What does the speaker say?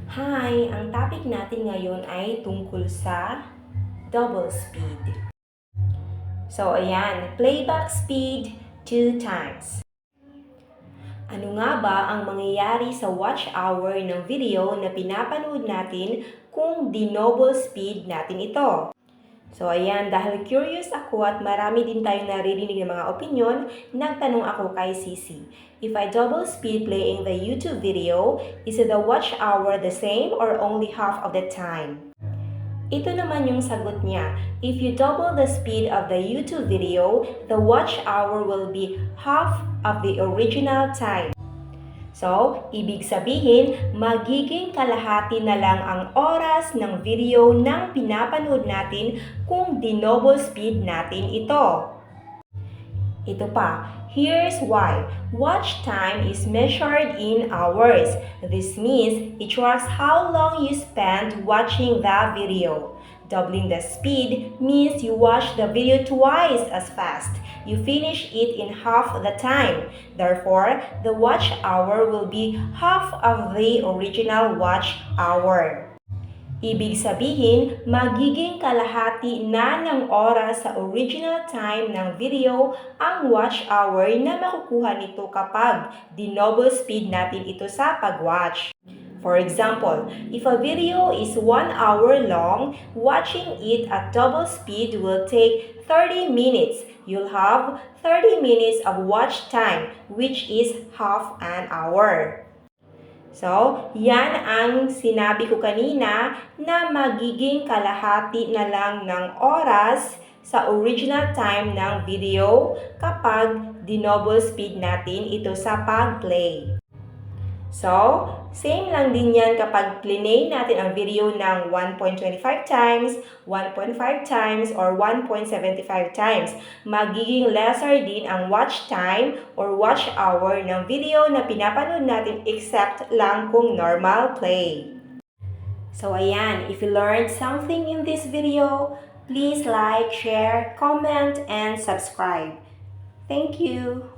Hi! Ang topic natin ngayon ay tungkol sa double speed. So, ayan, playback speed 2 times. Ano nga ba ang mangyayari sa watch hour ng video na pinapanood natin kung dinoble speed natin ito? So ayan, dahil curious ako at marami din tayong naririnig ng mga opinion, nagtanong ako kay Sisi. If I double speed playing the YouTube video, is the watch hour the same or only half of the time? Ito naman yung sagot niya. If you double the speed of the YouTube video, the watch hour will be half of the original time. So, ibig sabihin, magiging kalahati na lang ang oras ng video ng pinapanood natin kung dinoble speed natin ito. Ito pa, here's why. Watch time is measured in hours. This means it tracks how long you spent watching the video. Doubling the speed means you watch the video twice as fast. You finish it in half the time. Therefore, the watch hour will be half of the original watch hour. Ibig sabihin, magiging kalahati na ng oras sa original time ng video ang watch hour na makukuha nito kapag dinoble speed natin ito sa pag-watch. For example, if a video is 1 hour long, watching it at double speed will take 30 minutes. You'll have 30 minutes of watch time, which is half an hour. So, yan ang sinabi ko kanina na magiging kalahati na lang ng oras sa original time ng video kapag dinoble speed natin ito sa pag-play. So, same lang din yan kapag plinay natin ang video ng 1.25 times, 1.5 times, or 1.75 times. Magiging lesser din ang watch time or watch hour ng video na pinapanood natin except lang kung normal play. So, ayan, if you learned something in this video, please like, share, comment, and subscribe. Thank you!